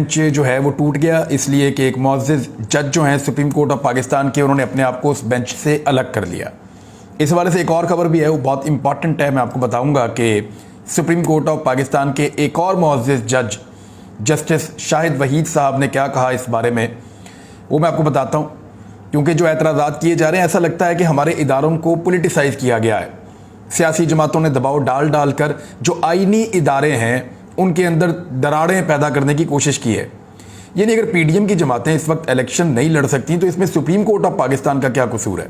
Bench जो है वो टूट गया इसलिए कि एक मुअज़्ज़िज़ जज जो हैं सुप्रीम कोर्ट ऑफ पाकिस्तान के, उन्होंने अपने आप को उस बेंच से अलग कर लिया। इस हवाले से एक और ख़बर भी है, वो बहुत इंपॉर्टेंट है। मैं आपको बताऊंगा कि सुप्रीम कोर्ट ऑफ पाकिस्तान के एक और मुअज़्ज़िज़ जज जस्टिस शाहिद वहीद साहब ने क्या कहा इस बारे में, वो मैं आपको बताता हूँ। क्योंकि जो एतराज़ात किए जा रहे हैं, ऐसा लगता है कि हमारे इदारों को पोलिटिसाइज़ किया गया है। सियासी जमातों ने दबाव डाल डाल कर जो आइनी इदारे हैं उनके अंदर दरारें पैदा करने की कोशिश की है। यानी अगर पीडीएम की जमातें इस वक्त इलेक्शन नहीं लड़ सकती तो इसमें सुप्रीम कोर्ट ऑफ पाकिस्तान का क्या कसूर है?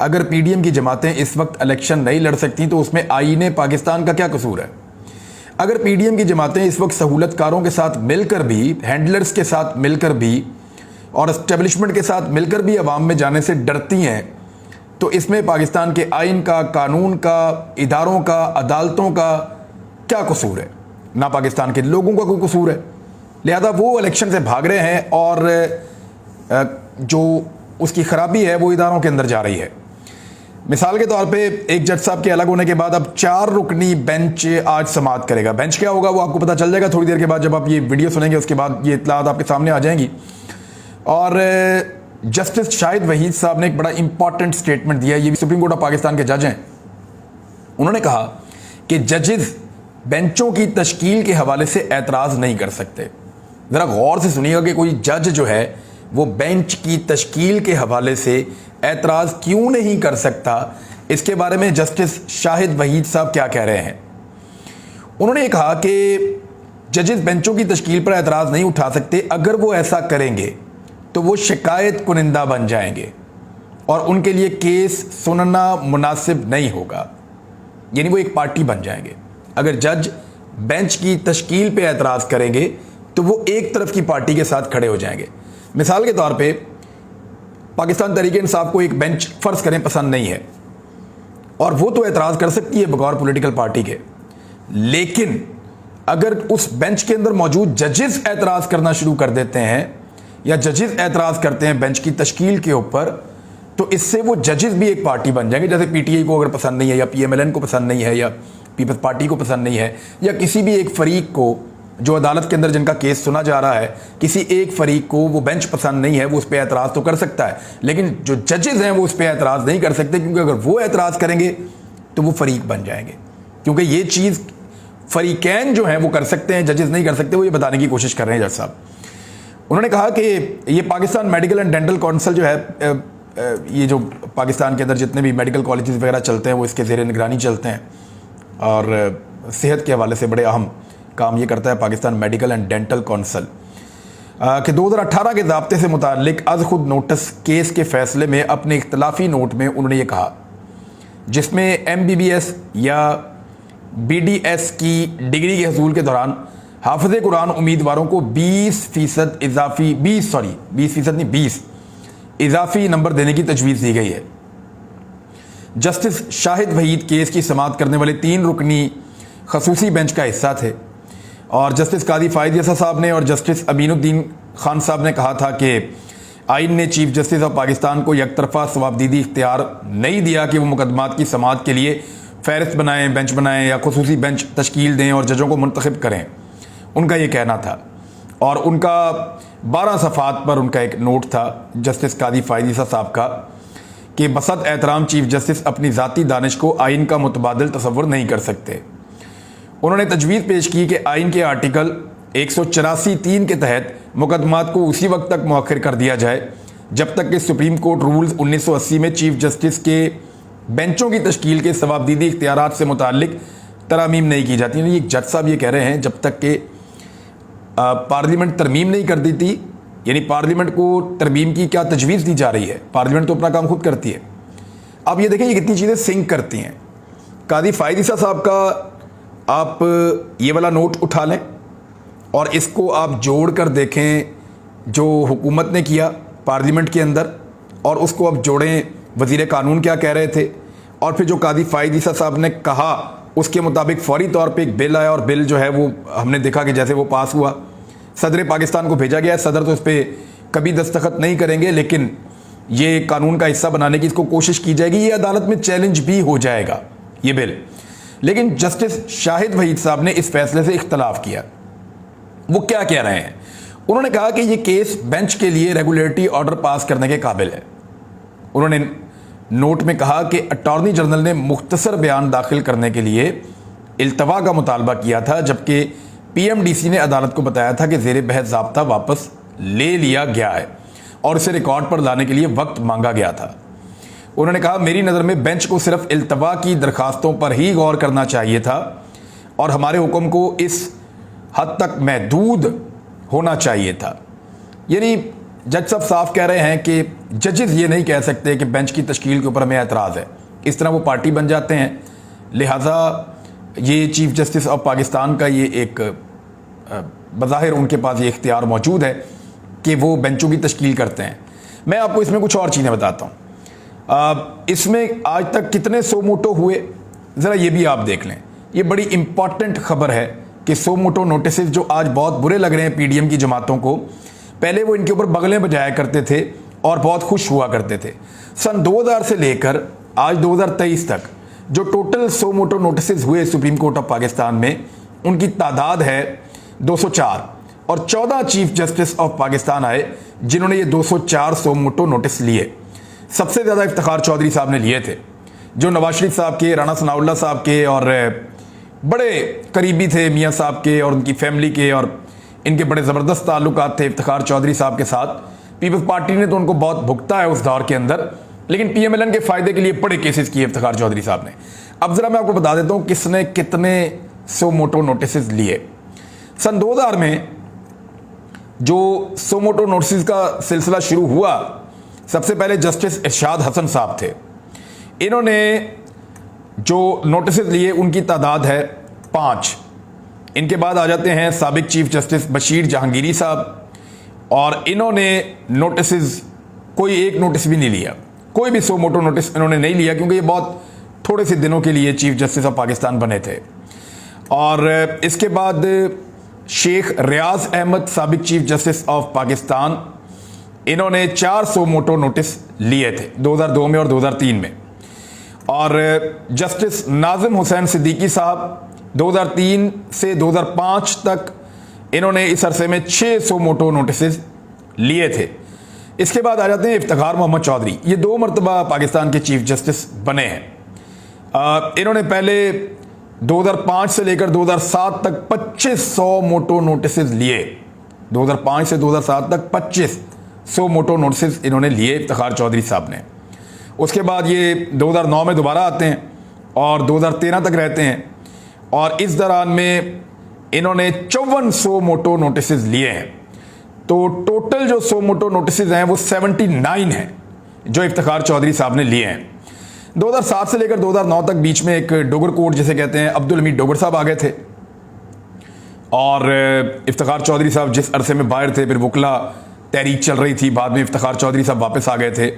अगर पीडीएम की जमातें इस वक्त इलेक्शन नहीं लड़ सकती तो उसमें आईने पाकिस्तान का क्या कसूर है? अगर पीडीएम की जमातें इस वक्त सहूलतकारों के साथ मिलकर भी, हैंडलर्स के साथ मिलकर भी और एस्टेब्लिशमेंट के साथ मिलकर भी अवाम में जाने से डरती हैं, तो इसमें पाकिस्तान के आइन का, कानून का, इदारों का, अदालतों का क्या कसूर है? ना पाकिस्तान के लोगों का कोई कसूर है। लिहाजा वो इलेक्शन से भाग रहे हैं और जो उसकी खराबी है वो इदारों के अंदर जा रही है। मिसाल के तौर पे एक जज साहब के अलग होने के बाद अब 4 रुकनी बेंच आज समाअत करेगा। बेंच क्या होगा वो आपको पता चल जाएगा थोड़ी देर के बाद, जब आप ये वीडियो सुनेंगे उसके बाद ये इत्तलात आपके सामने आ जाएंगी। और जस्टिस शाहिद वहीद साहब ने एक बड़ा इंपॉर्टेंट स्टेटमेंट दिया। ये भी सुप्रीम कोर्ट ऑफ पाकिस्तान के जज हैं। उन्होंने कहा कि जजेस बेंचों की तश्कील के हवाले से एतराज़ नहीं कर सकते। ज़रा गौर से सुनिएगा कि कोई जज जो है वो बेंच की तश्कील के हवाले से एतराज़ क्यों नहीं कर सकता, इसके बारे में जस्टिस शाहिद वहीद साहब क्या कह रहे हैं। उन्होंने ये कहा कि जजेस बेंचों की तश्कील पर एतराज़ नहीं उठा सकते। अगर वो ऐसा करेंगे तो वो शिकायत कुनिंदा बन जाएंगे और उनके लिए केस सुनना मुनासिब नहीं होगा। यानी वो एक पार्टी बन जाएंगे। अगर जज बेंच की तश्कील पे एतराज़ करेंगे तो वो एक तरफ की पार्टी के साथ खड़े हो जाएंगे। मिसाल के तौर पे पाकिस्तान तहरीक इंसाफ को एक बेंच फ़र्ज़ करें पसंद नहीं है और वो तो एतराज़ कर सकती है बगौर पॉलिटिकल पार्टी के, लेकिन अगर उस बेंच के अंदर मौजूद जजेस एतराज़ करना शुरू कर देते हैं या जजेस एतराज़ करते हैं बेंच की तश्कील के ऊपर, तो इससे वो जजेस भी एक पार्टी बन जाएंगे। जैसे पीटीआई को अगर पसंद नहीं है या पीएमएलएन को पसंद नहीं है या पीपल्स पार्टी को पसंद नहीं है या किसी भी एक फरीक को जो अदालत के अंदर जिनका केस सुना जा रहा है, किसी एक फरीक को वो बेंच पसंद नहीं है, वो उस पर एतराज़ तो कर सकता है, लेकिन जो जजेस हैं वो उस पर एतराज़ नहीं कर सकते, क्योंकि अगर वो एतराज़ करेंगे तो वो फरीक बन जाएंगे। क्योंकि ये चीज़ फरीकैन जो हैं वो कर सकते हैं, जजेस नहीं कर सकते। वो ये बताने की कोशिश कर रहे हैं जज साहब। उन्होंने कहा कि ये Pakistan medical and dental council जो है, ये जो पाकिस्तान के अंदर जितने भी मेडिकल कॉलेजेस वगैरह चलते हैं वो इसके ज़ेर निगरानी चलते हैं और सेहत के हवाले से बड़े अहम काम ये करता है Pakistan medical and dental council कि 2018 के ज़ाब्ते से मुतालिक अज़ खुद नोटिस केस के फ़ैसले में अपने इख्तलाफी नोट में उन्होंने ये कहा, जिसमें MBBS या BDS की डिग्री के हसूल के दौरान हाफ़िज़ कुरान उम्मीदवारों को 20% इजाफी नंबर देने की तजवीज़ दी गई है। जस्टिस शाहिद वहीद केस की समाअत करने वाले 3 रुकनी खसूसी बेंच का हिस्सा थे और जस्टिस कादी फ़ायद यसा साहब ने और जस्टिस अमीनुद्दीन खान साहब ने कहा था कि आइन ने चीफ जस्टिस ऑफ पाकिस्तान को यकतरफा सवाबदीदी इख्तियार नहीं दिया कि वो मुकदमात की समाअत के लिए फ़हरिस्त बनाएं, बेंच बनाएं या खसूसी बेंच तश्कील दें और जजों को मुंतखब करें। उनका ये कहना था और उनका 12 सफ़ात पर उनका एक नोट था जस्टिस कादी फ़ायद यसा साहब का कि बसत एहतराम चीफ जस्टिस अपनी ज़ाती दानिश को आइन का मुतबादिल तसव्वुर नहीं कर सकते। उन्होंने तजवीज़ पेश की कि आइन के आर्टिकल 184(3) के तहत मुकदमात को उसी वक्त तक मौखर कर दिया जाए जब तक कि सुप्रीम कोर्ट रूल्स 1980 में चीफ जस्टिस के बेंचों की तश्कील के सवाबदीदी इख्तियारात से मुताल्लिक तरामीम नहीं की जाती। ये जज साहब ये कह रहे हैं जब तक कि पार्लियामेंट तरमीम नहीं कर देती, यानी पार्लियामेंट को तरमीम की क्या तजवीज़ दी जा रही है, पार्लियामेंट तो अपना काम खुद करती है। अब ये देखें ये कितनी चीज़ें सिंक करती हैं। कादी फ़ायद यसा साहब का आप ये वाला नोट उठा लें और इसको आप जोड़ कर देखें जो हुकूमत ने किया पार्लियामेंट के अंदर, और उसको आप जोड़ें वज़ीर कानून क्या कह रहे थे, और फिर जो कादी फ़ायद यसा साहब ने कहा उसके मुताबिक फ़ौरी तौर पे एक बिल आया और बिल जो है वो हमने देखा कि जैसे वो पास हुआ सदर पाकिस्तान को भेजा गया। सदर तो इस पर कभी दस्तखत नहीं करेंगे, लेकिन ये कानून का हिस्सा बनाने की इसको कोशिश की जाएगी। ये अदालत में चैलेंज भी हो जाएगा ये बिल। लेकिन जस्टिस शाहिद वहीद साहब ने इस फैसले से इख्तलाफ किया وہ کیا کہہ رہے ہیں؟ انہوں نے کہا کہ یہ کیس بینچ کے لیے ریگولیٹری آرڈر پاس کرنے کے قابل ہے۔ انہوں نے نوٹ میں کہا کہ اٹارنی جنرل نے مختصر بیان داخل کرنے کے لیے التوا کا مطالبہ کیا تھا، جبکہ پی ایم ڈی سی نے عدالت کو بتایا تھا کہ زیر بحث ضابطہ واپس لے لیا گیا ہے اور اسے ریکارڈ پر لانے کے لیے وقت مانگا گیا تھا۔ انہوں نے کہا میری نظر میں بینچ کو صرف التوا کی درخواستوں پر ہی غور کرنا چاہیے تھا اور ہمارے حکم کو اس حد تک محدود ہونا چاہیے تھا۔ یعنی جج صاحب صاف کہہ رہے ہیں کہ ججز یہ نہیں کہہ سکتے کہ بینچ کی تشکیل کے اوپر ہمیں اعتراض ہے، اس طرح وہ پارٹی بن جاتے ہیں۔ لہٰذا یہ چیف جسٹس آف پاکستان کا یہ ایک بظاہر ان کے پاس یہ اختیار موجود ہے کہ وہ بینچوں کی تشکیل کرتے ہیں۔ میں آپ کو اس میں کچھ اور چیزیں بتاتا ہوں۔ اس میں آج تک کتنے سو موٹو ہوئے ذرا یہ بھی آپ دیکھ لیں۔ یہ بڑی امپورٹنٹ خبر ہے کہ سو موٹو نوٹسز جو آج بہت برے لگ رہے ہیں پی ڈی ایم کی جماعتوں کو، پہلے وہ ان کے اوپر بغلیں بجایا کرتے تھے اور بہت خوش ہوا کرتے تھے۔ سن 2000 سے لے کر آج 2023 تک جو ٹوٹل سو موٹو نوٹسز ہوئے سپریم کورٹ آف پاکستان میں، ان کی تعداد ہے 204 اور 14 چیف جسٹس آف پاکستان آئے جنہوں نے یہ 204 سو موٹو نوٹس لیے۔ سب سے زیادہ افتخار چودھری صاحب نے لیے تھے، جو نواز شریف صاحب کے، رانا ثناء اللہ صاحب کے اور بڑے قریبی تھے میاں صاحب کے اور ان کی فیملی کے، اور ان کے بڑے زبردست تعلقات تھے افتخار چودھری صاحب کے ساتھ۔ پیپلز پارٹی نے تو ان کو بہت بھگتا ہے اس دور کے اندر، لیکن پی ایم ایل این کے فائدے کے لیے بڑے کیسز کیے افتخار چودھری صاحب نے۔ اب ذرا میں آپ کو بتا دیتا ہوں کس نے کتنے سو موٹو نوٹسز لیے۔ سن 2000 میں جو سو موٹو نوٹسز کا سلسلہ شروع ہوا، سب سے پہلے جسٹس ارشاد حسن صاحب تھے۔ انہوں نے جو نوٹسز لیے ان کی تعداد ہے 5۔ ان کے بعد آ جاتے ہیں سابق چیف جسٹس بشیر جہانگیری صاحب، اور انہوں نے نوٹسز کوئی ایک نوٹس بھی نہیں لیا، کوئی بھی سو موٹو نوٹس انہوں نے نہیں لیا، کیونکہ یہ بہت تھوڑے سے دنوں کے لیے چیف جسٹس آف پاکستان بنے تھے۔ اور اس کے بعد شیخ ریاض احمد سابق چیف جسٹس آف پاکستان، انہوں نے 4 سو موٹو نوٹس لیے تھے 2002 میں اور 2003 میں۔ اور جسٹس ناظم حسین صدیقی صاحب 2003 سے 2005 تک انہوں نے اس عرصے میں 6 سو موٹو نوٹسز لیے تھے۔ اس کے بعد آ جاتے ہیں افتخار محمد چودھری، یہ 2 مرتبہ پاکستان کے چیف جسٹس بنے ہیں۔ انہوں نے پہلے 2005 سے لے کر 2007 تک 2500 موٹو نوٹسز لیے۔ 2005 سے 2007 تک 2500 موٹو نوٹسز انہوں نے لیے افتخار چودھری صاحب نے۔ اس کے بعد یہ 2009 میں دوبارہ آتے ہیں اور 2013 تک رہتے ہیں، اور اس دوران میں انہوں نے 5400 موٹو نوٹسز لیے ہیں۔ تو ٹوٹل جو سو موٹو نوٹسز ہیں وہ 79 ہیں جو افتخار چودھری صاحب نے لیے ہیں۔ 2007 سے لے کر 2009 تک بیچ میں ایک ڈوگر کوٹ جسے کہتے ہیں، عبدالحمید ڈوگر صاحب آ گئے تھے، اور افتخار چودھری صاحب جس عرصے میں باہر تھے، پھر وکلا تحریک چل رہی تھی، بعد میں افتخار چودھری صاحب واپس آ گئے تھے،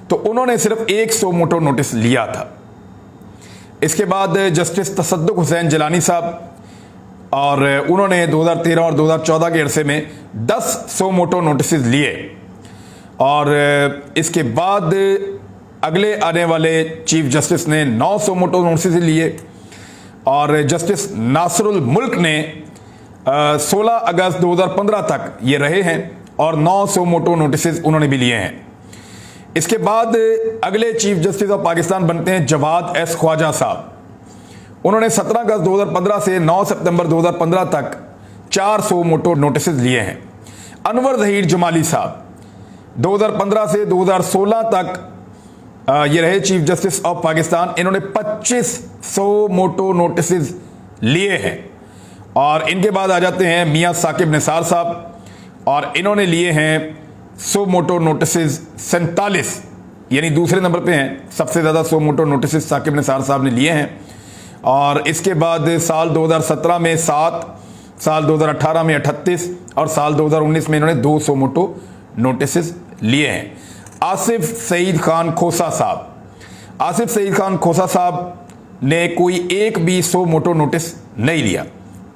تو انہوں نے صرف 100 موٹو نوٹس لیا تھا۔ اس کے بعد جسٹس تصدق حسین جیلانی صاحب، اور انہوں نے 2013 اور 2014 کے عرصے میں 10 سو موٹو نوٹسز لیے۔ اور اس کے بعد اگلے آنے والے چیف جسٹس نے 900 موٹو نوٹسز لیے، اور جسٹس ناصر الملک نے 16 اگست 2015 تک یہ رہے ہیں اور 900 موٹو نوٹسز انہوں نے بھی لیے ہیں۔ اس کے بعد اگلے چیف جسٹس آف پاکستان بنتے ہیں جواد ایس خواجہ صاحب۔ انہوں نے 17 اگست 2015 سے 9 ستمبر 2015 تک 400 موٹو نوٹسز لیے ہیں۔ انور ظہیر جمالی صاحب 2015 سے 2016 تک یہ رہے چیف جسٹس آف پاکستان، انہوں نے 2500 موٹو نوٹسز لیے ہیں۔ اور ان کے بعد آ جاتے ہیں میاں ثاقب نثار صاحب، اور انہوں نے لیے ہیں 100 موٹو نوٹسز 47، یعنی دوسرے نمبر پہ ہیں، سب سے زیادہ 100 موٹو نوٹسز ثاقب نثار صاحب نے لیے ہیں۔ اور اس کے بعد سال 2017 میں 7، سال 2018 میں 38 اور سال 2019 میں انہوں نے 200 موٹو نوٹسز لیے ہیں۔ آصف سعید خان کھوسا صاحب، آصف سعید خان کھوسا صاحب نے کوئی ایک بھی 100 موٹو نوٹس نہیں لیا۔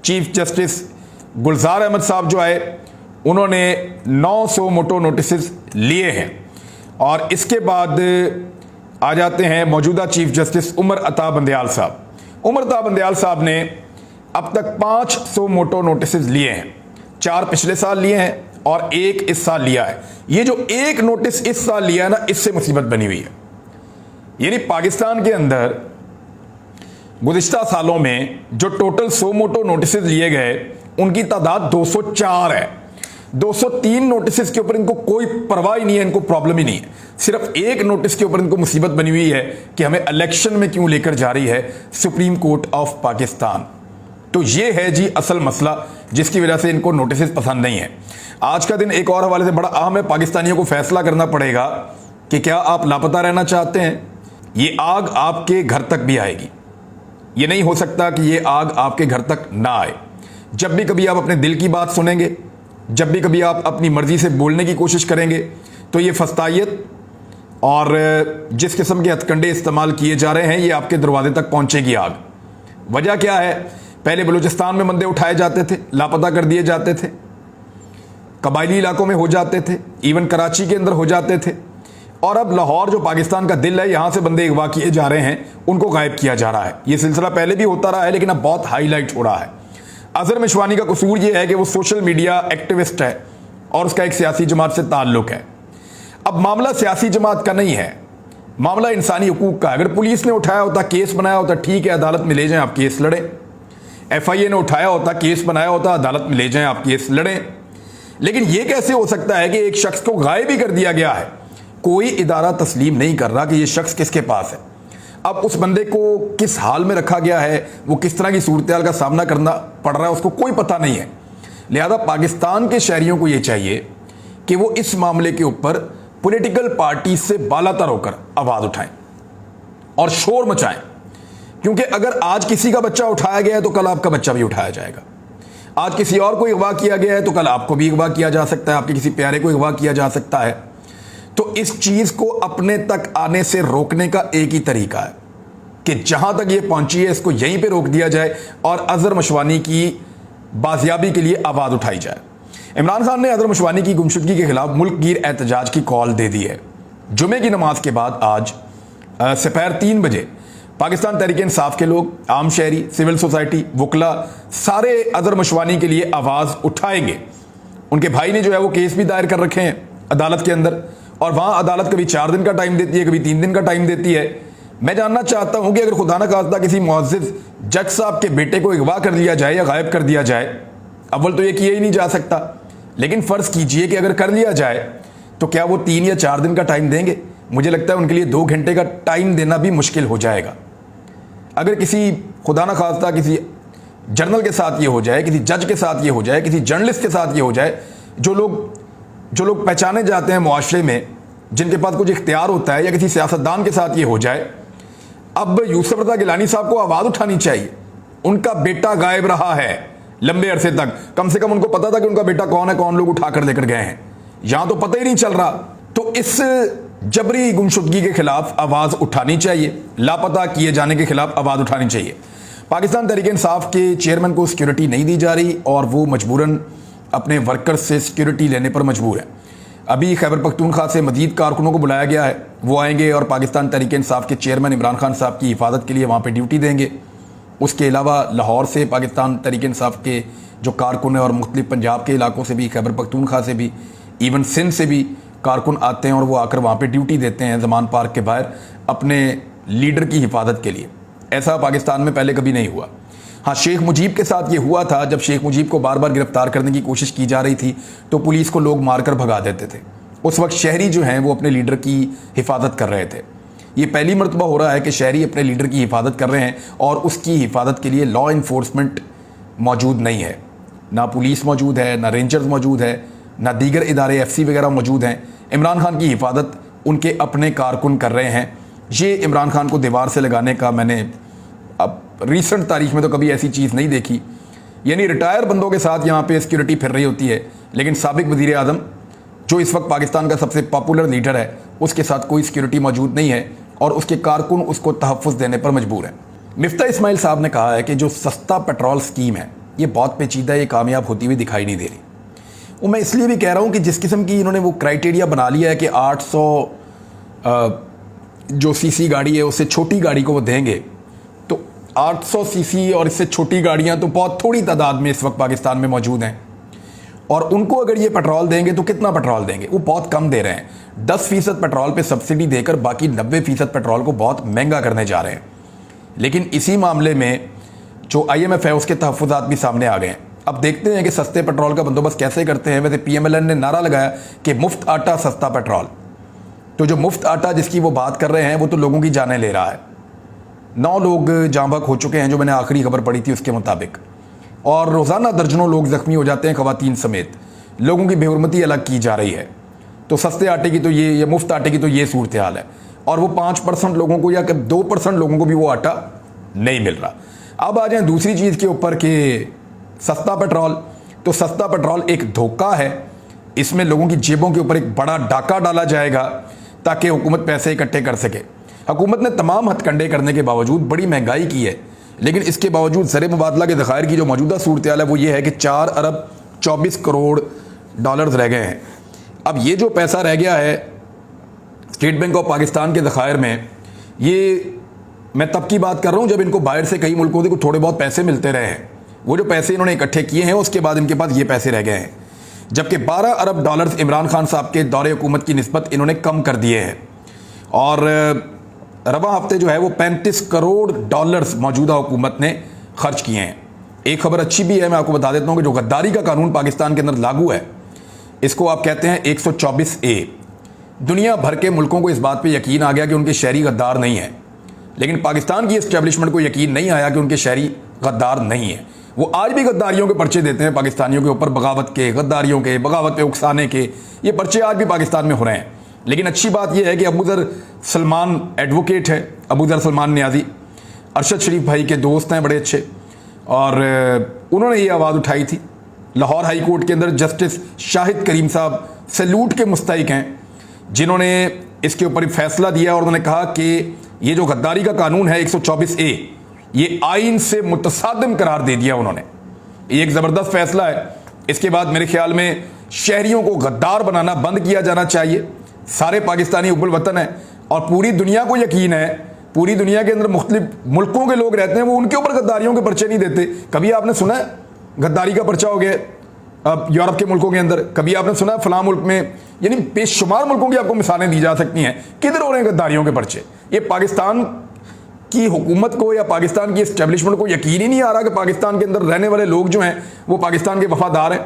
چیف جسٹس گلزار احمد صاحب جو آئے، انہوں نے 900 موٹو نوٹسز لیے ہیں۔ اور اس کے بعد آ جاتے ہیں موجودہ چیف جسٹس عمر عطا بندیال صاحب۔ عمر عطا بندیال صاحب نے اب تک 500 موٹو نوٹسز لیے ہیں۔ 4 पिछले साल लिए हैं और 1 इस साल लिया है। ये जो 1 नोटिस इस साल लिया है ना, इससे मुसीबत बनी हुई है। यानी पाकिस्तान के अंदर गुज़िश्ता सालों में जो टोटल सो मोटो नोटिस लिए गए उनकी तादाद 204 है। 203 नोटिस के ऊपर इनको कोई परवाह ही नहीं है, इनको प्रॉब्लम ही नहीं है। सिर्फ 1 नोटिस के ऊपर इनको मुसीबत बनी हुई है कि हमें इलेक्शन में क्यों लेकर जा रही है सुप्रीम कोर्ट ऑफ पाकिस्तान। तो ये है जी असल मसला जिसकी वजह से इनको नोटिस पसंद नहीं है। आज का दिन एक और हवाले से बड़ा अहम है। पाकिस्तानियों को फैसला करना पड़ेगा कि क्या आप लापता रहना चाहते हैं। ये आग आपके घर तक भी आएगी। ये नहीं हो सकता कि ये आग आपके घर तक ना आए। जब भी कभी आप अपने दिल की बात सुनेंगे, जब भी कभी आप अपनी मर्जी से बोलने की कोशिश करेंगे, तो ये फस्तायत और जिस किस्म के हथकंडे इस्तेमाल किए जा रहे हैं ये आपके दरवाजे तक पहुंचेगी आग। वजह क्या है? पहले बलूचिस्तान में बंदे उठाए जाते थे, लापता कर दिए जाते थे, कबायली इलाकों में हो जाते थे, इवन कराची के अंदर हो जाते थे, और अब लाहौर जो पाकिस्तान का दिल है यहां से बंदे अगवा किए जा रहे हैं, उनको गायब किया जा रहा है। यह सिलसिला पहले भी होता रहा है लेकिन अब बहुत हाईलाइट हो रहा है। अजहर मिशवानी का कसूर यह है कि वो सोशल मीडिया एक्टिविस्ट है और उसका एक सियासी जमात से ताल्लुक है। अब मामला सियासी जमात का नहीं है, मामला इंसानी हुकूक का है। अगर पुलिस ने उठाया होता, केस बनाया होता, ठीक है, अदालत में ले जाएं, आप केस लड़ें। FIA ने उठाया होता, केस बनाया होता, अदालत में ले जाएं, आप केस लड़ें। लेकिन यह कैसे हो सकता है कि एक शख्स को गायब ही कर दिया गया है, कोई इदारा तस्लीम नहीं कर रहा कि यह शख्स किसके पास है। अब उस बंदे को किस हाल में रखा गया है, वो किस तरह की सूरत हाल का सामना करना पड़ रहा है, उसको कोई पता नहीं है। लिहाजा पाकिस्तान के शहरियों को यह चाहिए कि वो इस मामले के ऊपर पॉलिटिकल पार्टी से बालातर होकर आवाज उठाएं और शोर मचाएं, क्योंकि अगर आज किसी का बच्चा उठाया गया है तो कल आपका बच्चा भी उठाया जाएगा। आज किसी और को अगवा किया गया है तो कल आपको भी अगवा किया जा सकता है, आपके किसी प्यारे को अगवा किया जा सकता है। तो इस चीज को अपने तक आने से रोकने का एक ही तरीका है कि जहां तक ये पहुंची है इसको यहीं पे रोक दिया जाए और अजहर मशवानी की बाजियाबी के लिए आवाज उठाई जाए। इमरान खान ने अजहर मशवानी की गुमशुदगी के खिलाफ मुल्क गिर एहतजाज की कॉल दे दी है। जुमे की नमाज के बाद आज दोपहर 3 बजे पाकिस्तान तहरीक इंसाफ के लोग, आम शहरी, सिविल सोसाइटी, वकला सारे अजहर मशवानी के लिए आवाज उठाएंगे। उनके भाई ने जो है वो केस भी दायर कर रखे हैं अदालत के अंदर, और वहां अदालत कभी 4 दिन का टाइम देती है, कभी 3 दिन का टाइम देती है। मैं जानना चाहता हूं कि अगर खुदा न खास्ता किसी मुअज़्ज़िज़ जज साहब के बेटे को अगवा कर लिया जाए या गायब कर दिया जाए, अव्वल तो ये किया ही नहीं जा सकता, लेकिन फर्ज कीजिए कि अगर कर लिया जाए तो क्या वो 3 या 4 दिन का टाइम देंगे? मुझे लगता है उनके लिए 2 घंटे का टाइम देना भी मुश्किल हो जाएगा। अगर किसी खुदा न खास्ता किसी जर्नल के साथ ये हो जाए, किसी जज के साथ ये हो जाए, किसी जर्नलिस्ट के साथ ये हो जाए, जो लोग पहचाने जाते हैं मुआशरे में, जिनके पास कुछ इख्तियार होता है, या किसी सियासतदान के साथ ये हो जाए, अब यूसुफ रज़ा गिलानी साहब को आवाज़ उठानी चाहिए। उनका बेटा गायब रहा है लंबे अरसे तक, कम से कम उनको पता था कि उनका बेटा कौन है, कौन लोग उठा कर लेकर गए हैं। यहां तो पता ही नहीं चल रहा। तो इस जबरी गुमशुदगी के खिलाफ आवाज़ उठानी चाहिए, लापता किए जाने के खिलाफ आवाज़ उठानी चाहिए। पाकिस्तान तहरीक इंसाफ के चेयरमैन को सिक्योरिटी नहीं दी जा रही और वो मजबूरन अपने वर्कर्स से सिक्योरिटी लेने पर मजबूर है। अभी खैबर पख्तूनख्वा से मजीद कारकुनों को बुलाया गया है, वो आएंगे और पाकिस्तान तहरीक इंसाफ के चेयरमैन इमरान खान साहब की हिफाजत के लिए वहाँ पे ड्यूटी देंगे। उसके अलावा लाहौर से पाकिस्तान तहरीक इंसाफ के जो कारकुन हैं और मुख्तलिफ पंजाब के इलाकों से भी, खैबर पख्तूनख्वा से भी, इवन सिंध से भी कारकुन आते हैं और वो आकर वहाँ पर ड्यूटी देते हैं ज़मान पार्क के बाहर अपने लीडर की हिफाजत के लिए। ऐसा पाकिस्तान में पहले कभी नहीं हुआ। हाँ, शेख मुजीब के साथ ये हुआ था। जब शेख मुजीब को बार बार गिरफ्तार करने की कोशिश की जा रही थी तो पुलिस को लोग मारकर भगा देते थे। उस वक्त शहरी जो हैं वो अपने लीडर की हिफाजत कर रहे थे। ये पहली मरतबा हो रहा है कि शहरी अपने लीडर की हिफाजत कर रहे हैं और उसकी हिफाजत के लिए लॉ इन्फोर्समेंट मौजूद नहीं है। ना पुलिस मौजूद है, ना रेंजर्स मौजूद है, ना दीगर इदारे FC वगैरह मौजूद हैं। इमरान खान की हिफाजत उनके अपने कारकुन कर रहे हैं। ये इमरान खान को दीवार से लगाने का मैंने अब रिसेंट तारीख में तो कभी ऐसी चीज़ नहीं देखी। यानी रिटायर बंदों के साथ यहाँ पे सिक्योरिटी फिर रही होती है, लेकिन साबिक वज़ीर आज़म जो इस वक्त पाकिस्तान का सबसे पॉपुलर लीडर है उसके साथ कोई सिक्योरिटी मौजूद नहीं है और उसके कारकुन उसको तहफ़्फ़ुज़ देने पर मजबूर हैं। मिफ्ता इस्माइल साहब ने कहा है कि जो सस्ता पेट्रोल स्कीम है ये बहुत पेचीदा, ये कामयाब होती हुई दिखाई नहीं दे रही। वो मैं इसलिए भी कह रहा हूँ कि जिस किस्म की इन्होंने वो क्राइटेरिया बना लिया है कि 800 जो CC गाड़ी है उससे छोटी गाड़ी को वो देंगे, तो 800 CC और इससे छोटी गाड़ियाँ तो बहुत थोड़ी तादाद में इस वक्त पाकिस्तान में मौजूद हैं। اور ان کو اگر یہ پیٹرول دیں گے تو کتنا پیٹرول دیں گے؟ وہ بہت کم دے رہے ہیں، 10% پیٹرول پہ سبسڈی دے کر باقی 90% پیٹرول کو بہت مہنگا کرنے جا رہے ہیں۔ لیکن اسی معاملے میں جو IMF ہے اس کے تحفظات بھی سامنے آ گئے ہیں۔ اب دیکھتے ہیں کہ سستے پیٹرول کا بندوبست کیسے کرتے ہیں۔ ویسے PMLN نے نعرہ لگایا کہ مفت آٹا سستا پیٹرول، تو جو مفت آٹا جس کی وہ بات کر رہے ہیں وہ تو لوگوں کی جانیں لے رہا ہے۔ 9 لوگ جاں بحق ہو چکے ہیں جو میں نے آخری خبر پڑھی تھی اس کے مطابق، اور روزانہ درجنوں لوگ زخمی ہو جاتے ہیں، خواتین سمیت۔ لوگوں کی بے حرمتی الگ کی جا رہی ہے۔ تو سستے آٹے کی تو یہ مفت آٹے کی تو یہ صورتحال ہے، اور وہ 5% لوگوں کو یا 2% لوگوں کو بھی وہ آٹا نہیں مل رہا۔ اب آ جائیں دوسری چیز کے اوپر کہ سستا پیٹرول، تو سستا پیٹرول ایک دھوکہ ہے، اس میں لوگوں کی جیبوں کے اوپر ایک بڑا ڈاکہ ڈالا جائے گا تاکہ حکومت پیسے اکٹھے کر سکے۔ حکومت نے تمام ہتھ کنڈے کرنے کے باوجود بڑی مہنگائی کی ہے، لیکن اس کے باوجود زر مبادلہ کے ذخائر کی جو موجودہ صورتحال ہے وہ یہ ہے کہ 4 ارب 24 کروڑ ڈالرز رہ گئے ہیں۔ اب یہ جو پیسہ رہ گیا ہے اسٹیٹ بینک آف پاکستان کے ذخائر میں، یہ میں تب کی بات کر رہا ہوں جب ان کو باہر سے کئی ملکوں سے تھوڑے بہت پیسے ملتے رہے ہیں۔ وہ جو پیسے انہوں نے اکٹھے کیے ہیں اس کے بعد ان کے پاس یہ پیسے رہ گئے ہیں، جبکہ 12 ارب ڈالرز عمران خان صاحب کے دور حکومت کی نسبت انہوں نے کم کر دیے ہیں، اور رواں ہفتے جو ہے وہ 35 کروڑ ڈالرز موجودہ حکومت نے خرچ کیے ہیں۔ ایک خبر اچھی بھی ہے، میں آپ کو بتا دیتا ہوں کہ جو غداری کا قانون پاکستان کے اندر لاگو ہے، اس کو آپ کہتے ہیں 124A۔ دنیا بھر کے ملکوں کو اس بات پہ یقین آ گیا کہ ان کے شہری غدار نہیں ہیں، لیکن پاکستان کی اسٹیبلشمنٹ کو یقین نہیں آیا کہ ان کے شہری غدار نہیں ہیں۔ وہ آج بھی غداریوں کے پرچے دیتے ہیں پاکستانیوں کے اوپر، بغاوت کے، غداریوں کے، بغاوت پہ اکسانے کے، یہ پرچے آج بھی پاکستان میں ہو رہے ہیں۔ لیکن اچھی بات یہ ہے کہ ابو ذر سلمان ایڈوکیٹ ہے، ابو ذر سلمان نیازی، ارشد شریف بھائی کے دوست ہیں بڑے اچھے، اور انہوں نے یہ آواز اٹھائی تھی۔ لاہور ہائی کورٹ کے اندر جسٹس شاہد کریم صاحب سیلوٹ کے مستحق ہیں، جنہوں نے اس کے اوپر فیصلہ دیا، اور انہوں نے کہا کہ یہ جو غداری کا قانون ہے 124A، یہ آئین سے متصادم قرار دے دیا انہوں نے۔ یہ ایک زبردست فیصلہ ہے۔ اس کے بعد میرے خیال میں شہریوں کو غدار بنانا بند کیا جانا چاہیے۔ سارے پاکستانی حب الوطن ہیں، اور پوری دنیا کو یقین ہے، پوری دنیا کے اندر مختلف ملکوں کے لوگ رہتے ہیں، وہ ان کے اوپر غداریوں کے پرچے نہیں دیتے۔ کبھی آپ نے سنا ہے غداری کا پرچہ ہو گیا یورپ کے ملکوں کے اندر؟ کبھی آپ نے سنا ہے فلاں ملک میں؟ یعنی بے شمار ملکوں کی آپ کو مثالیں دی جا سکتی ہیں، کدھر ہو رہے ہیں غداریوں کے پرچے۔ یہ پاکستان کی حکومت کو یا پاکستان کی اسٹیبلشمنٹ کو یقین ہی نہیں آ رہا کہ پاکستان کے اندر رہنے والے لوگ جو ہیں وہ پاکستان کے وفادار ہیں،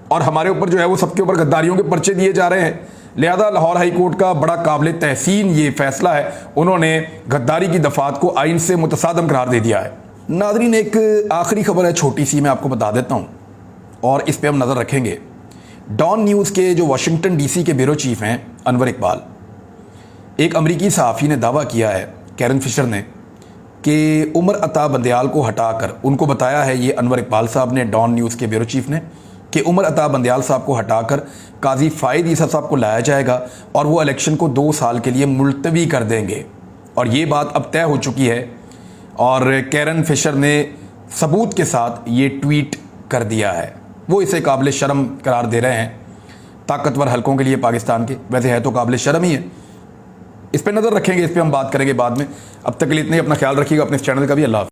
اور ہمارے اوپر جو ہے وہ سب کے اوپر غداریوں کے پرچے دیے جا رہے ہیں۔ لہذا لاہور ہائی کورٹ کا بڑا قابل تحسین یہ فیصلہ ہے، انہوں نے غداری کی دفعات کو آئین سے متصادم قرار دے دیا ہے۔ ناظرین، ایک آخری خبر ہے چھوٹی سی، میں آپ کو بتا دیتا ہوں اور اس پہ ہم نظر رکھیں گے۔ ڈان نیوز کے جو واشنگٹن DC کے بیورو چیف ہیں انور اقبال، ایک امریکی صحافی نے دعویٰ کیا ہے، کیرن فشر نے، کہ عمر عطا بندیال کو ہٹا کر، ان کو بتایا ہے یہ انور اقبال صاحب نے، ڈان نیوز کے بیورو چیف نے، کہ عمر عطا بندیال صاحب کو ہٹا کر قاضی فائد عیسیٰ صاحب کو لایا جائے گا، اور وہ الیکشن کو 2 سال کے لیے ملتوی کر دیں گے۔ اور یہ بات اب طے ہو چکی ہے، اور کیرن فشر نے ثبوت کے ساتھ یہ ٹویٹ کر دیا ہے۔ وہ اسے قابل شرم قرار دے رہے ہیں طاقتور حلقوں کے لیے پاکستان کے، ویسے ہے تو قابل شرم ہی ہے۔ اس پہ نظر رکھیں گے، اس پہ ہم بات کریں گے بعد میں۔ اب تک کے لیے اتنے، اپنا خیال رکھیے گا، اپنے اس چینل کا بھی۔ اللہ حافظ۔